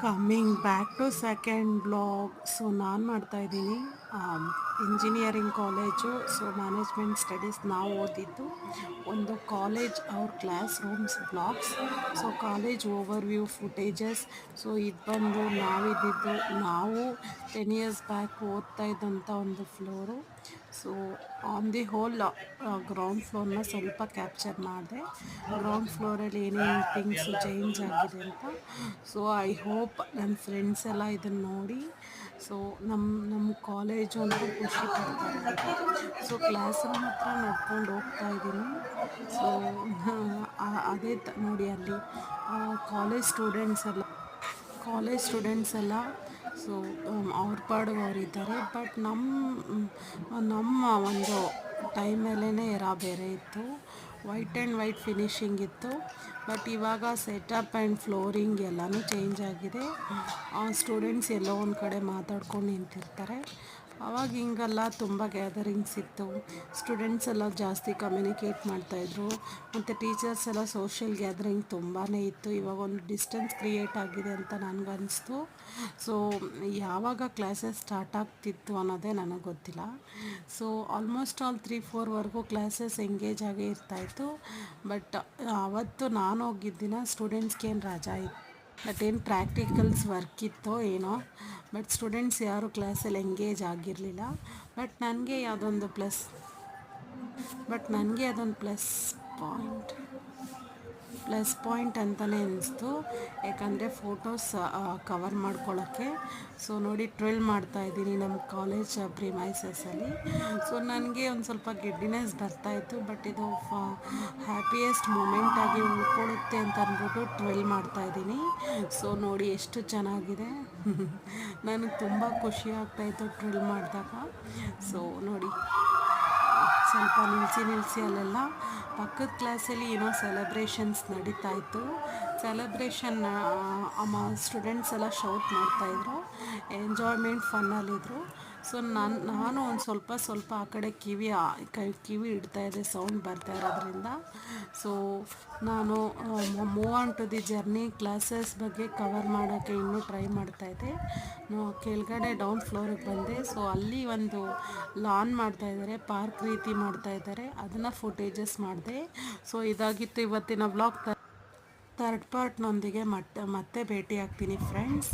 Coming back to second blog. So ನಾನು ಮಾಡ್ತಾಯಿದ್ದೀನಿ engineering college. So management studies ನಾವು ಓದಿದ್ದು ಒಂದು ಕಾಲೇಜ್ ಅವ್ರ classrooms blogs. So college overview footages. So ಇದು ಬಂದು ನಾವಿದ್ದಿದ್ದು ನಾವು 10 ಇಯರ್ಸ್ ಬ್ಯಾಕ್ ಓದ್ತಾ ಇದ್ದಂಥ ಒಂದು floor. So on the whole ground ಫ್ಲೋರ್ನ ಸ್ವಲ್ಪ ಕ್ಯಾಪ್ಚರ್ ಮಾಡಿದೆ. ಗ್ರೌಂಡ್ ಫ್ಲೋರಲ್ಲಿ ಏನೇನು ಥಿಂಗ್ಸು ಚೇಂಜ್ ಆಗಿದೆ ಅಂತ. ಸೊ ಐ ಹೋಪ್ ನನ್ನ ಫ್ರೆಂಡ್ಸ್ ಎಲ್ಲ ಇದನ್ನು ನೋಡಿ ಸೊ ನಮ್ಮ ಕಾಲೇಜು ಅಂತ ಖುಷಿ ಪಡ್ತಾರೆ ಅಂತ. ಸೊ ಕ್ಲಾಸ್ ರೂಮ್ ಹತ್ರ ನಡ್ಕೊಂಡು ಹೋಗ್ತಾ ಇದ್ದೀನಿ. ಸೊ ಅದೇ ನೋಡಿ ಅಲ್ಲಿ ಕಾಲೇಜ್ ಸ್ಟೂಡೆಂಟ್ಸ್ ಎಲ್ಲ ಸೊ ಅವ್ರ ಪಾಡಿಗೆ ಅವರಿದ್ದಾರೆ. ಬಟ್ ನಮ್ಮ ಒಂದು ಟೈಮಲ್ಲೇ ಎರ ಬೇರೆ ಇತ್ತು. ವೈಟ್ ಆ್ಯಂಡ್ ವೈಟ್ ಫಿನಿಶಿಂಗ್ ಇತ್ತು. ಬಟ್ ಇವಾಗ ಸೆಟಪ್ ಆ್ಯಂಡ್ ಫ್ಲೋರಿಂಗ್ ಎಲ್ಲನೂ ಚೇಂಜ್ ಆಗಿದೆ. ಸ್ಟೂಡೆಂಟ್ಸ್ ಎಲ್ಲೋ ಒಂದು ಕಡೆ ಮಾತಾಡ್ಕೊಂಡು ನಿಂತಿರ್ತಾರೆ. ಆವಾಗ ಹಿಂಗಲ್ಲ ತುಂಬ ಗ್ಯಾದರಿಂಗ್ಸ್ ಇತ್ತು. ಸ್ಟೂಡೆಂಟ್ಸ್ ಎಲ್ಲ ಜಾಸ್ತಿ ಕಮ್ಯುನಿಕೇಟ್ ಮಾಡ್ತಾಯಿದ್ರು. ಮತ್ತು ಟೀಚರ್ಸ್ ಎಲ್ಲ ಸೋಷಿಯಲ್ ಗ್ಯಾದರಿಂಗ್ ತುಂಬಾ ಇತ್ತು. ಇವಾಗ ಒಂದು ಡಿಸ್ಟೆನ್ಸ್ ಕ್ರಿಯೇಟ್ ಆಗಿದೆ ಅಂತ ನನಗನ್ನಿಸ್ತು. ಸೊ ಯಾವಾಗ ಕ್ಲಾಸಸ್ ಸ್ಟಾರ್ಟ್ ಆಗ್ತಿತ್ತು ಅನ್ನೋದೇ ನನಗೆ ಗೊತ್ತಿಲ್ಲ. ಸೊ ಆಲ್ಮೋಸ್ಟ್ ಆಲ್ 3-4ವರೆಗೂ ಕ್ಲಾಸಸ್ ಎಂಗೇಜ್ ಆಗೇ ಇರ್ತಾಯಿತ್ತು. ಬಟ್ ಅವತ್ತು ನಾನು ಹೋಗಿದ್ದ ದಿನ ಸ್ಟೂಡೆಂಟ್ಸ್ಗೇನು ರಜಾ ಇತ್ತು. ಬಟ್ ಏನು ಪ್ರಾಕ್ಟಿಕಲ್ಸ್ ವರ್ಕ್ ಇತ್ತೋ ಏನೋ. ಬಟ್ ಸ್ಟೂಡೆಂಟ್ಸ್ ಯಾರು ಕ್ಲಾಸಲ್ಲಿ ಎಂಗೇಜ್ ಆಗಿರಲಿಲ್ಲ. ಬಟ್ ನನಗೆ ಅದೊಂದು ಪ್ಲಸ್ ಪಾಯಿಂಟ್ ಅಂತಲೇ ಅನ್ನಿಸ್ತು. ಯಾಕಂದರೆ ಫೋಟೋಸ್ ಕವರ್ ಮಾಡ್ಕೊಳ್ಳೋಕ್ಕೆ. ಸೊ ನೋಡಿ ಟ್ರಿಲ್ ಮಾಡ್ತಾಯಿದ್ದೀನಿ ನಮ್ಮ ಕಾಲೇಜ್ ಪ್ರಿಮೈಸಸಲ್ಲಿ. ಸೊ ನನಗೆ ಒಂದು ಸ್ವಲ್ಪ ಗಿಡ್ಡಿನೆಸ್ ಬರ್ತಾಯಿತ್ತು. ಬಟ್ ಇದು ಹ್ಯಾಪಿಯೆಸ್ಟ್ ಮೂಮೆಂಟಾಗಿ ಉಳ್ಕೊಳ್ಳುತ್ತೆ ಅಂತ ಅಂದ್ಬಿಟ್ಟು ಟ್ರಿಲ್ ಮಾಡ್ತಾಯಿದ್ದೀನಿ. ಸೊ ನೋಡಿ ಎಷ್ಟು ಚೆನ್ನಾಗಿದೆ. ನನಗೆ ತುಂಬ ಖುಷಿ ಆಗ್ತಾಯಿತ್ತು ಟ್ರಿಲ್ ಮಾಡಿದಾಗ. ಸೊ ನೋಡಿ ಸ್ವಲ್ಪ ನಿಲ್ಲಿಸಿ ಅಲ್ಲೆಲ್ಲ ಪಕ್ಕದ ಕ್ಲಾಸಲ್ಲಿ ಏನೋ ಸೆಲೆಬ್ರೇಷನ್ಸ್ ನಡೀತಾಯಿತ್ತು. ಸ್ಟೂಡೆಂಟ್ಸ್ ಎಲ್ಲ ಶೌಟ್ ಮಾಡ್ತಾಯಿದ್ರು. ಎಂಜಾಯ್ಮೆಂಟ್ ಫನ್ನಲ್ಲಿದ್ದರು. ಸೊ ನಾನು ಒಂದು ಸ್ವಲ್ಪ ಆ ಕಡೆ ಕಿವಿ ಇಡ್ತಾಯಿದ್ದೆ ಸೌಂಡ್ ಬರ್ತಾ ಇರೋದ್ರಿಂದ. ಸೊ ನಾನು move on to the journey classes ಬಗ್ಗೆ ಕವರ್ ಮಾಡೋಕ್ಕೆ ಇನ್ನೂ ಟ್ರೈ ಮಾಡ್ತಾಯಿದ್ದೆ. ಕೆಳಗಡೆ ಡೌನ್ ಫ್ಲೋರಿಗೆ ಬಂದೆ. ಸೊ ಅಲ್ಲಿ ಒಂದು ಲಾನ್ ಮಾಡ್ತಾಯಿದ್ದಾರೆ, ಪಾರ್ಕ್ ರೀತಿ ಮಾಡ್ತಾಯಿದ್ದಾರೆ. ಅದನ್ನು ಫುಟೇಜಸ್ ಮಾಡಿದೆ. ಸೊ ಇದಾಗಿತ್ತು ಇವತ್ತಿನ ವ್ಲಾಗ್. ಥರ್ಡ್ ಪಾರ್ಟ್ನೊಂದಿಗೆ ಮತ್ತೆ ಭೇಟಿ ಆಗ್ತೀನಿ ಫ್ರೆಂಡ್ಸ್.